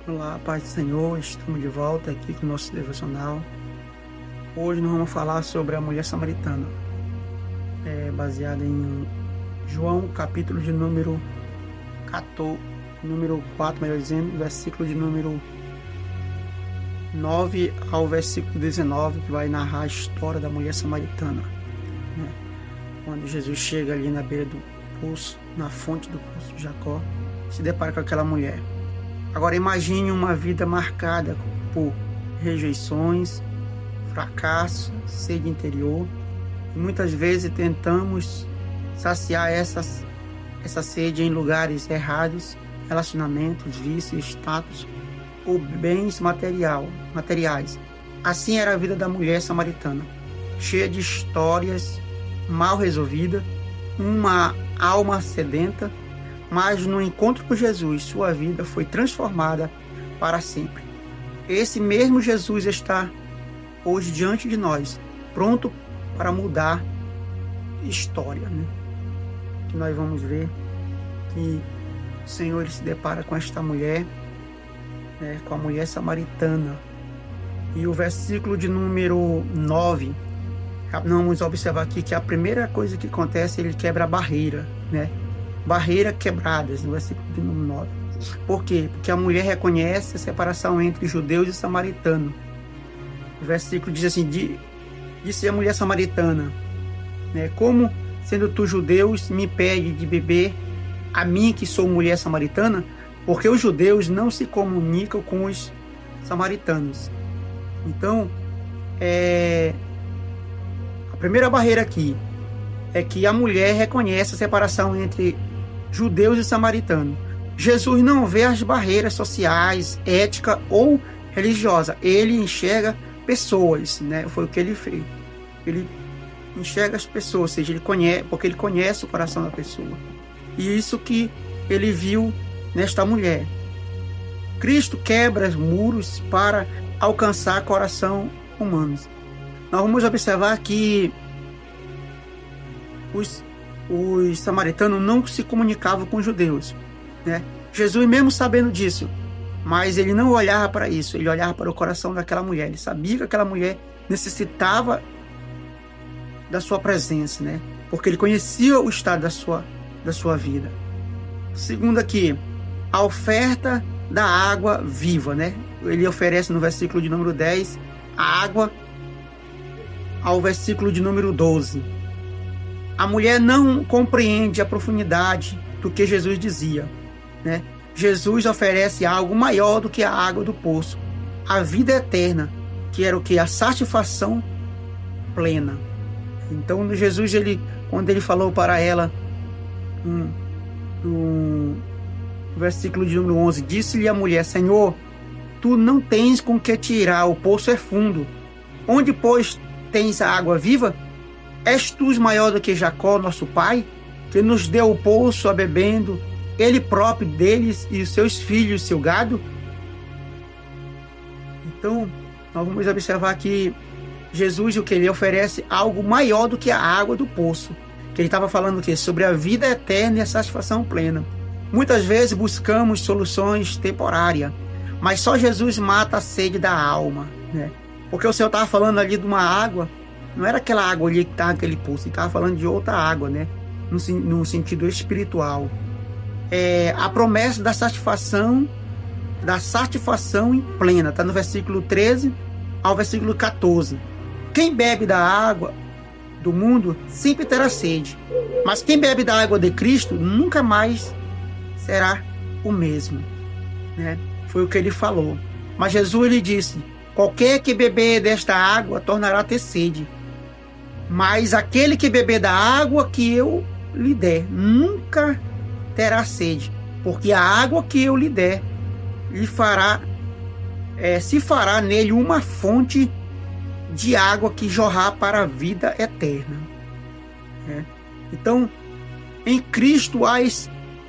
Olá, paz do Senhor, estamos de volta aqui com o nosso devocional. Hoje nós vamos falar sobre a mulher samaritana, baseada em João, capítulo de número 14, número 4, melhor dizendo, versículo de número 9 ao versículo 19, que vai narrar a história da mulher samaritana, né? Quando Jesus chega ali na beira do poço, na fonte do poço de Jacó, se depara com aquela mulher. Agora imagine uma vida marcada por rejeições, fracasso, sede interior. E muitas vezes tentamos saciar essa sede em lugares errados, relacionamentos, vícios, status ou bens materiais. Assim era a vida da mulher samaritana, cheia de histórias mal resolvidas, uma alma sedenta, mas no encontro com Jesus, sua vida foi transformada para sempre. Esse mesmo Jesus está hoje diante de nós, pronto para mudar história, né? Que nós vamos ver que o Senhor ele se depara com esta mulher, né, com a mulher samaritana. E o versículo de número 9, vamos observar aqui que a primeira coisa que acontece, ele quebra a barreira, né? Barreiras quebradas, no versículo de número 9. Por quê? Porque a mulher reconhece a separação entre judeus e samaritanos. O versículo diz assim, disse a mulher samaritana, né, como sendo tu judeus me pede de beber a mim que sou mulher samaritana? Porque os judeus não se comunicam com os samaritanos. Então, a primeira barreira aqui é que a mulher reconhece a separação entre judeus e samaritanos. Jesus não vê as barreiras sociais, ética ou religiosa. Ele enxerga pessoas, né? Foi o que ele fez. Ele enxerga as pessoas, ou seja, porque ele conhece o coração da pessoa. E isso que ele viu nesta mulher. Cristo quebra os muros para alcançar coração humanos. Nós vamos observar que os samaritanos não se comunicavam com os judeus, né? Jesus mesmo sabendo disso, mas ele não olhava para isso, ele olhava para o coração daquela mulher. Ele sabia que aquela mulher necessitava da sua presença, né? Porque ele conhecia o estado da sua vida. Segundo aqui, a oferta da água viva, né? Ele oferece no versículo de número 10 a água ao versículo de número 12. A mulher não compreende a profundidade do que Jesus dizia, né? Jesus oferece algo maior do que a água do poço, a vida eterna, que era o que? A satisfação plena. Então Jesus, quando ele falou para ela, no versículo de número 11, disse-lhe a mulher, Senhor, tu não tens com que tirar, o poço é fundo. Onde, pois, tens a água viva? És tu maior do que Jacó, nosso pai, que nos deu o poço a bebendo, ele próprio deles e os seus filhos, seu gado? Então, nós vamos observar que Jesus, o que ele oferece, algo maior do que a água do poço. Que ele estava falando o quê? Sobre a vida eterna e a satisfação plena. Muitas vezes buscamos soluções temporárias, mas só Jesus mata a sede da alma, né? Porque o Senhor estava falando ali de uma água. Não era aquela água ali que estava naquele poço, ele estava falando de outra água, né? No sentido espiritual. A promessa da satisfação em plena, está no versículo 13 ao versículo 14. Quem bebe da água do mundo sempre terá sede, mas quem bebe da água de Cristo nunca mais será o mesmo, né? Foi o que ele falou. Mas Jesus lhe disse, qualquer que beber desta água tornará a ter sede. Mas aquele que beber da água que eu lhe der, nunca terá sede, porque a água que eu lhe der, se fará nele uma fonte de água que jorrar para a vida eterna. Então, em Cristo há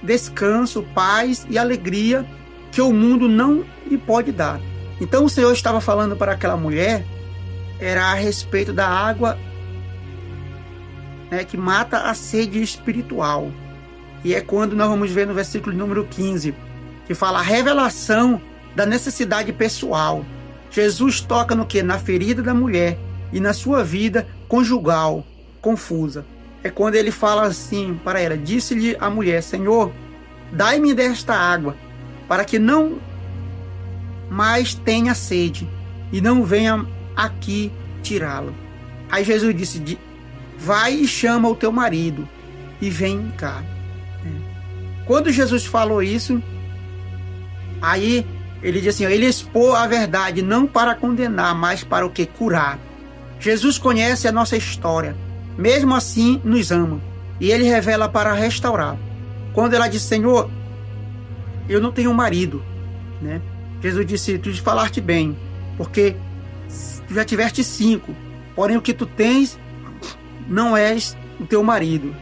descanso, paz e alegria que o mundo não lhe pode dar. Então, o Senhor estava falando para aquela mulher, era a respeito da água, né, que mata a sede espiritual. E é quando nós vamos ver no versículo número 15, que fala a revelação da necessidade pessoal. Jesus toca no quê? Na ferida da mulher e na sua vida conjugal, confusa. É quando ele fala assim para ela, disse-lhe a mulher, Senhor, dai-me desta água, para que não mais tenha sede, e não venha aqui tirá-lo. Aí Jesus disse, vai e chama o teu marido, e vem cá. Quando Jesus falou isso, aí ele diz assim, ele expôs a verdade, não para condenar, mas para o que? Curar. Jesus conhece a nossa história, mesmo assim nos ama, e ele revela para restaurar. Quando ela disse, Senhor, eu não tenho marido, né? Jesus disse, tu falaste bem, porque tu já tiveste 5, porém o que tu tens não és o teu marido.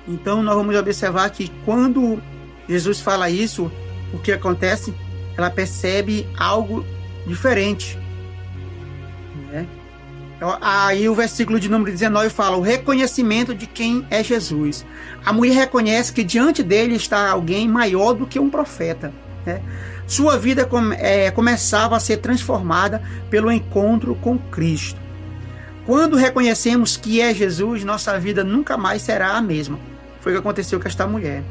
Então nós vamos observar que quando Jesus fala isso, o que acontece? Ela percebe algo diferente, né? Aí o versículo de número 19 fala o reconhecimento de quem é Jesus. A mulher reconhece que diante dele está alguém maior do que um profeta, né? Sua vida começava a ser transformada pelo encontro com Cristo. Quando reconhecemos que é Jesus, nossa vida nunca mais será a mesma. Foi o que aconteceu com esta mulher.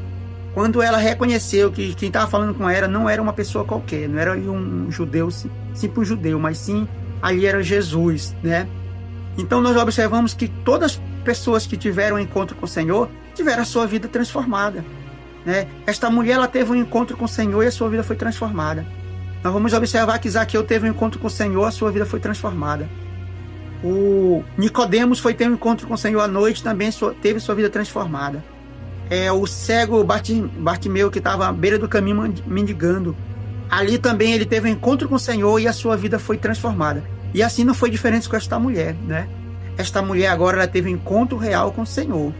Quando ela reconheceu que quem estava falando com ela não era uma pessoa qualquer, não era um judeu, simples judeu, mas sim ali era Jesus, né? Então nós observamos que todas as pessoas que tiveram um encontro com o Senhor tiveram a sua vida transformada, né? Esta mulher ela teve um encontro com o Senhor e a sua vida foi transformada. Nós vamos observar que Zaqueu teve um encontro com o Senhor, a sua vida foi transformada. O Nicodemos foi ter um encontro com o Senhor à noite, também teve sua vida transformada. O cego Bartimeu, que estava à beira do caminho mendigando, ali também ele teve um encontro com o Senhor e a sua vida foi transformada. E assim não foi diferente com esta mulher, né? Esta mulher agora ela teve um encontro real com o Senhor.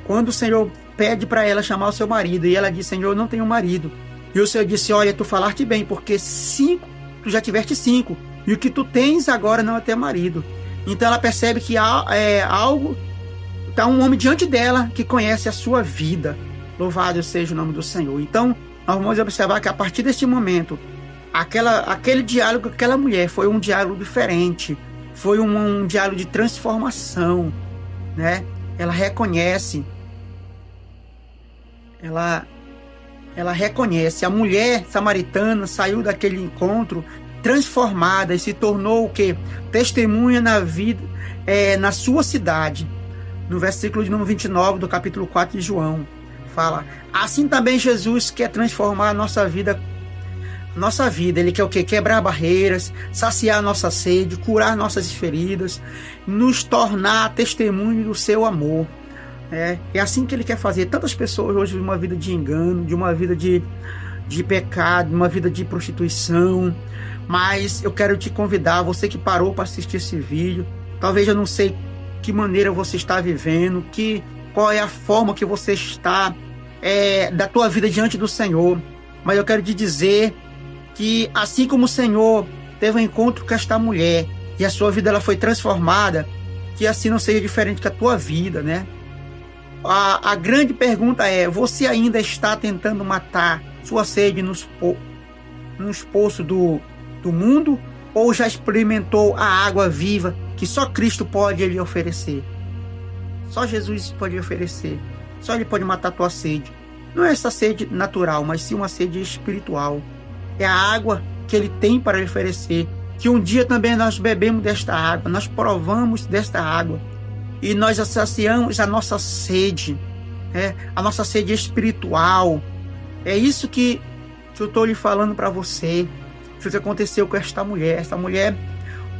Quando o Senhor pede para ela chamar o seu marido, e ela diz, Senhor, eu não tenho marido. E o Senhor disse, olha, tu falaste bem, porque 5, tu já tiveste 5, e o que tu tens agora não é ter marido. Então ela percebe que há algo, está um homem diante dela que conhece a sua vida. Louvado seja o nome do Senhor. Então nós vamos observar que a partir deste momento, aquele diálogo com aquela mulher foi um diálogo diferente, foi um diálogo de transformação, né? Ela reconhece, ela reconhece, a mulher samaritana saiu daquele encontro transformada e se tornou o quê? Testemunha na vida, na sua cidade. No versículo de número 29 do capítulo 4 de João, fala, assim também Jesus quer transformar a nossa vida. Ele quer o quê? Quebrar barreiras, saciar nossa sede, curar nossas feridas, nos tornar testemunho do seu amor. É assim que ele quer fazer. Tantas pessoas hoje vivem uma vida de engano, de uma vida de pecado, uma vida de prostituição. Mas eu quero te convidar, você que parou para assistir esse vídeo, talvez eu não sei que maneira você está vivendo, qual é a forma que você está da tua vida diante do Senhor, mas eu quero te dizer que assim como o Senhor teve um encontro com esta mulher e a sua vida ela foi transformada, que assim não seja diferente com a tua vida, né? A grande pergunta é, você ainda está tentando matar sua sede nos poços do mundo, ou já experimentou a água viva que só Cristo pode lhe oferecer? Só Jesus pode lhe oferecer. Só Ele pode matar a tua sede. Não é essa sede natural, mas sim uma sede espiritual. É a água que Ele tem para lhe oferecer. Que um dia também nós bebemos desta água, nós provamos desta água e nós saciamos a nossa sede, a nossa sede espiritual. É isso que eu estou lhe falando para você. Foi o que aconteceu com esta mulher,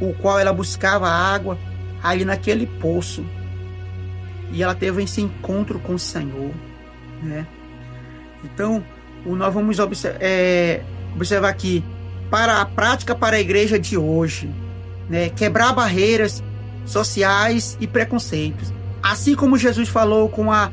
o qual ela buscava água ali naquele poço. E ela teve esse encontro com o Senhor, né? Então, nós vamos observar aqui, para a prática para a igreja de hoje, né? Quebrar barreiras sociais e preconceitos. Assim como Jesus falou com a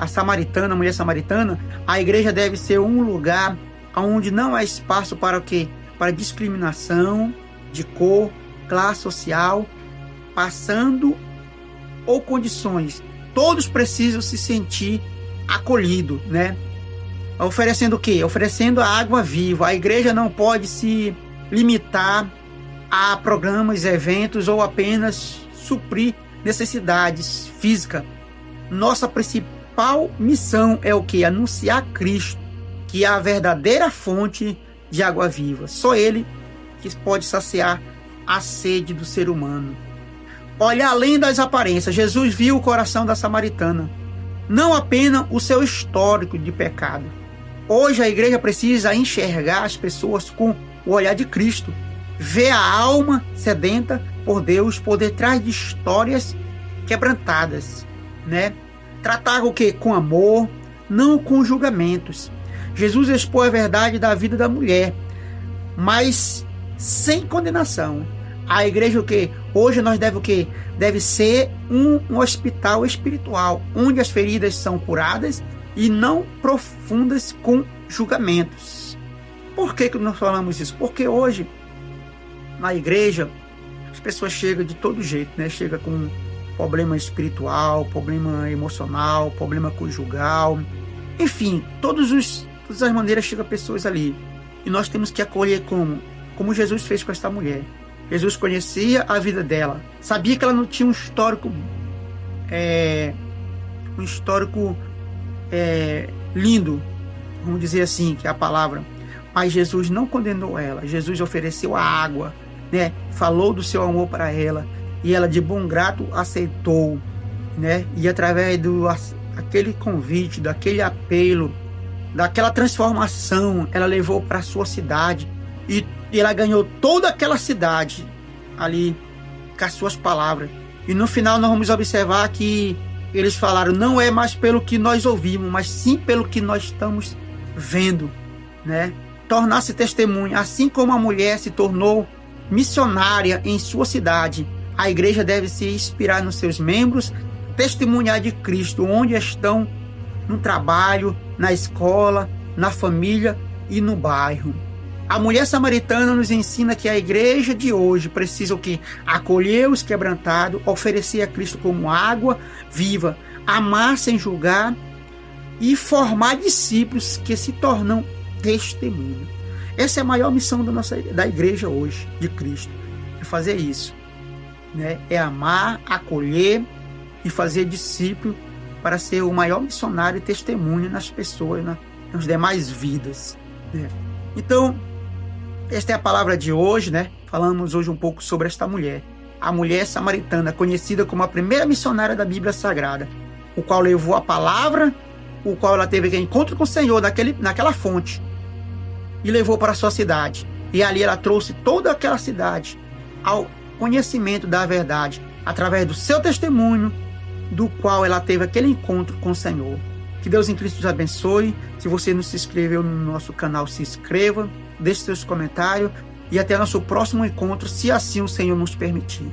samaritana, a mulher samaritana, a igreja deve ser um lugar onde não há espaço para o quê? Para discriminação de cor, classe social, passando ou condições. Todos precisam se sentir acolhidos, né? Oferecendo o quê? Oferecendo a água viva. A igreja não pode se limitar a programas, eventos ou apenas suprir necessidades físicas. Nossa principal missão é o quê? Anunciar Cristo, que é a verdadeira fonte de água viva. Só Ele que pode saciar a sede do ser humano. Olha além das aparências. Jesus viu o coração da samaritana, não apenas o seu histórico de pecado. Hoje a igreja precisa enxergar as pessoas com o olhar de Cristo, ver a alma sedenta por Deus por detrás de histórias quebrantadas, né? Tratar o quê? Com amor, não com julgamentos. Jesus expôs a verdade da vida da mulher, mas sem condenação. A igreja o quê? Hoje nós deve o quê? Deve ser um hospital espiritual, onde as feridas são curadas e não profundas com julgamentos. Por que nós falamos isso? Porque hoje, na igreja, as pessoas chegam de todo jeito, né? Chega com problema espiritual, problema emocional, problema conjugal, enfim, todas as maneiras chegam pessoas ali. E nós temos que acolher como Jesus fez com esta mulher. Jesus conhecia a vida dela, sabia que ela não tinha um histórico lindo, vamos dizer assim, que é a palavra, mas Jesus não condenou ela. Jesus ofereceu a água, né? Falou do seu amor para ela, e ela de bom grado aceitou, né? E através daquele convite, daquele apelo, daquela transformação, ela levou para a sua cidade, e ela ganhou toda aquela cidade ali com as suas palavras. E no final nós vamos observar que eles falaram: não é mais pelo que nós ouvimos, mas sim pelo que nós estamos vendo, né? Tornar-se testemunha, assim como a mulher se tornou missionária em sua cidade, a igreja deve se inspirar nos seus membros, testemunhar de Cristo onde estão, no trabalho, na escola, na família e no bairro. A mulher samaritana nos ensina que a igreja de hoje precisa o quê? Acolher os quebrantados, oferecer a Cristo como água viva, amar sem julgar e formar discípulos que se tornam testemunho. Essa é a maior missão da igreja hoje, de Cristo, é fazer isso, né? É amar, acolher e fazer discípulo para ser o maior missionário e testemunho nas pessoas, nas demais vidas, né? Então, esta é a palavra de hoje, né? Falamos hoje um pouco sobre esta mulher, a mulher samaritana, conhecida como a primeira missionária da Bíblia Sagrada, o qual levou a palavra, o qual ela teve encontro com o Senhor naquela fonte e levou para a sua cidade. E ali ela trouxe toda aquela cidade ao conhecimento da verdade, através do seu testemunho, do qual ela teve aquele encontro com o Senhor. Que Deus em Cristo os abençoe. Se você não se inscreveu no nosso canal, se inscreva, deixe seus comentários e até nosso próximo encontro, se assim o Senhor nos permitir.